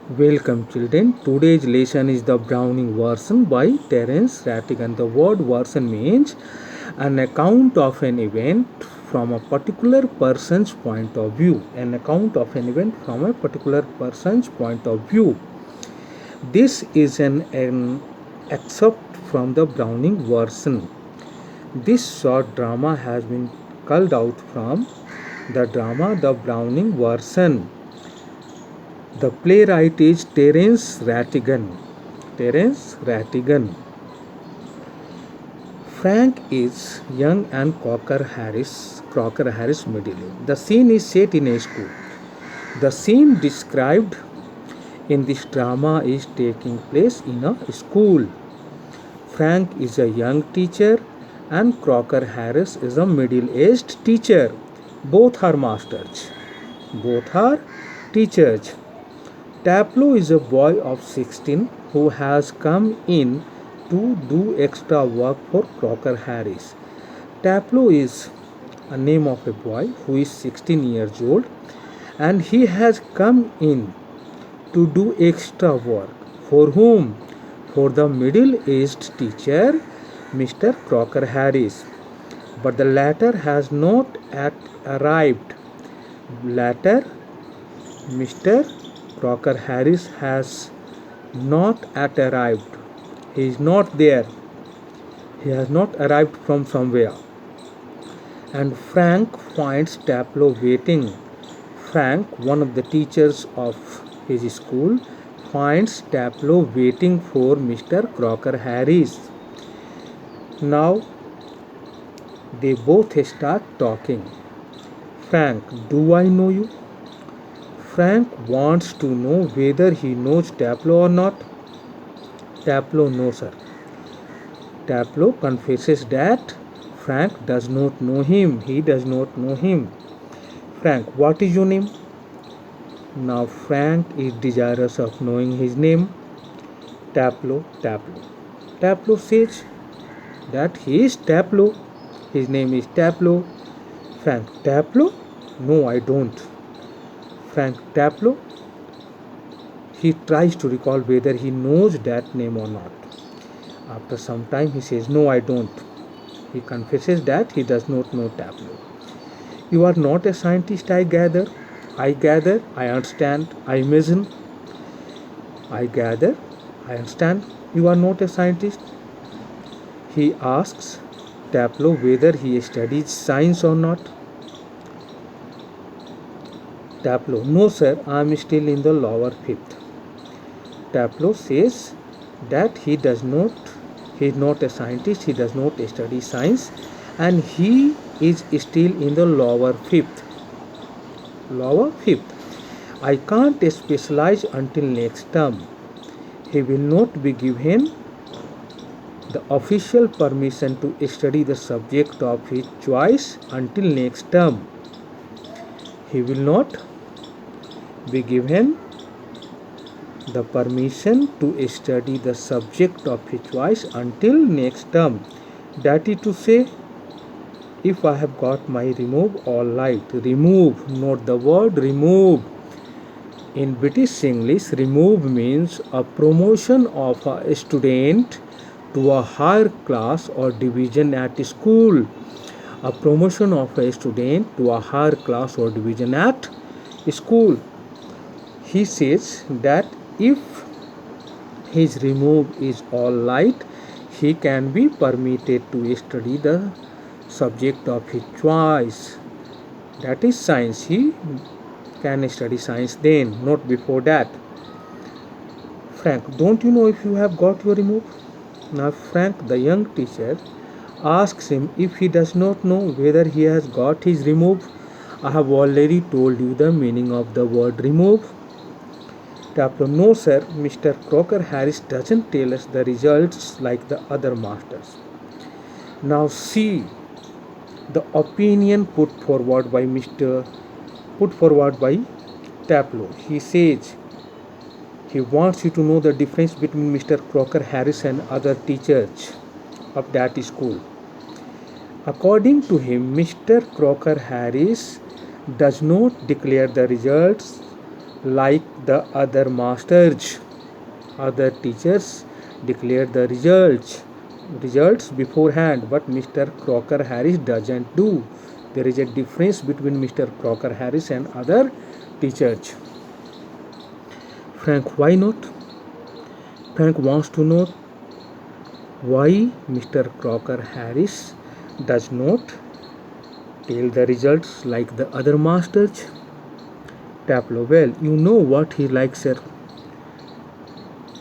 Welcome children. Today's lesson is the Browning version by Terence Rattigan. The word version means an account of an event from a particular person's point of view. An account of an event from a particular person's point of view. This is an excerpt from the Browning version. This short drama has been culled out from the drama The Browning Version. The playwright is Terence Rattigan. Terence Rattigan. Frank is young and Crocker Harris middle age. The scene is set in a school. The scene described in this drama is taking place in a school. Frank is a young teacher and Crocker Harris is a middle-aged teacher. Both are masters. Both are teachers. Taplow is a boy of 16 who has come in to do extra work for Crocker Harris. Taplow is a name of a boy who is 16 years old and he has come in to do extra work. For whom? For the middle-aged teacher, Mr. Crocker Harris. But the latter has not arrived. Latter, Mr. Crocker Harris has not arrived. He is not there. He has not arrived from somewhere. And Frank finds Taplow waiting. Frank, one of the teachers of his school, finds Taplow waiting for Mr. Crocker Harris. Now they both start talking. Frank, do I know you? Frank wants to know whether he knows Taplow or not. Taplow knows her. Taplow confesses that Frank does not know him. He does not know him. Frank, what is your name? Now Frank is desirous of knowing his name. Taplow. Taplow says that he is Taplow. His name is Taplow. Frank, Taplow? No, I don't. Frank, Taplow? He tries to recall whether he knows that name or not. After some time he says, no, I don't. He confesses that he does not know Taplow. You are not a scientist, I gather. I understand, I imagine. I gather, I understand. You are not a scientist. He asks Taplow whether he studies science or not. Taplow, no sir, I am still in the lower fifth. Taplow says that he is not a scientist, he does not study science and he is still in the lower fifth. Lower fifth. I can't specialize until next term. He will not be given the official permission to study the subject of his choice until next term. He will not be given the permission to study the subject of his choice until next term. That is to say, if I have got my remove, all right. Remove, note the word remove. In British English, remove means a promotion of a student to a higher class or division at school. A promotion of a student to a higher class or division at school. He says that if his remove is all right, he can be permitted to study the subject of his choice. That is science. He can study science then, not before that. Frank, don't you know if you have got your remove? Now Frank, the young teacher, asks him if he does not know whether he has got his remove. I have already told you the meaning of the word remove. Taplow, no sir, Mr. Crocker Harris doesn't tell us the results like the other masters. Now see the opinion put forward by Taplow. He says he wants you to know the difference between Mr. Crocker Harris and other teachers of that school. According to him, Mr. Crocker Harris does not declare the results like the other masters. Other teachers declare the results beforehand, but Mr. Crocker Harris doesn't do. There is a difference between Mr. Crocker Harris and other teachers. Frank, why not? Frank wants to know why Mr. Crocker Harris does not tell the results like the other masters. Taplow, well, you know what he likes, sir.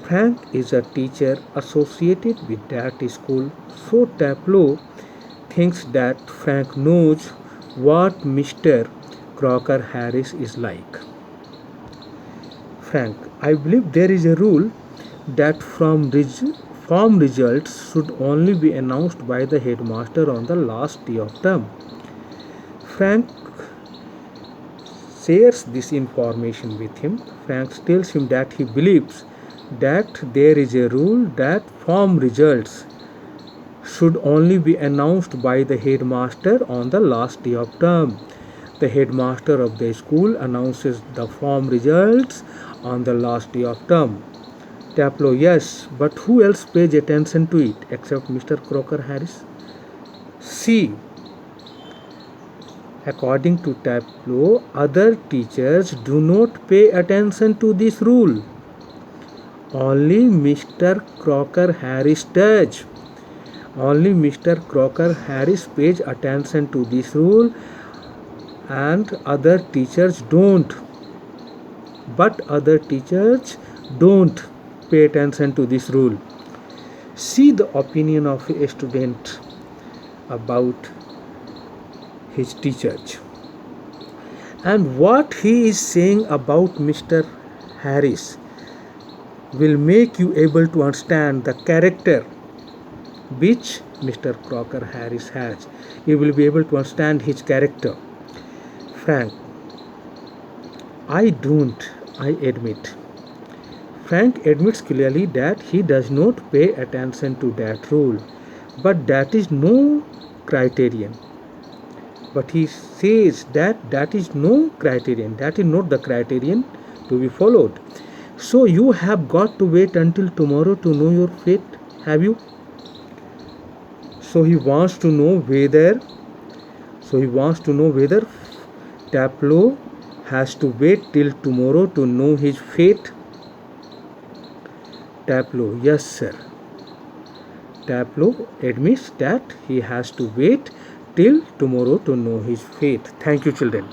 Frank is a teacher associated with that school, so Taplow thinks that Frank knows what Mr. Crocker Harris is like. Frank, I believe there is a rule that form results should only be announced by the headmaster on the last day of term. Frank shares this information with him. Frank tells him that he believes that there is a rule that form results should only be announced by the headmaster on the last day of term. The headmaster of the school announces the form results on the last day of term. Taplow, yes, but who else pays attention to it except Mr. Crocker Harris? See, according to Taplow, other teachers do not pay attention to this rule. Only Mr. Crocker Harris does. Only Mr. Crocker Harris pays attention to this rule and other teachers don't. But other teachers don't pay attention to this rule. See the opinion of a student about his teachers and what he is saying about Mr. Harris will make you able to understand the character which Mr. Crocker Harris has. You will be able to understand his character. Frank, I admit. Frank admits clearly that he does not pay attention to that rule, but that is no criterion. But he says that is no criterion, that is not the criterion to be followed. So you have got to wait until tomorrow to know your fate, have you? So he wants to know whether Taplow has to wait till tomorrow to know his fate. Taplow, yes sir. Taplow admits that he has to wait till tomorrow to know his fate. Thank you, children.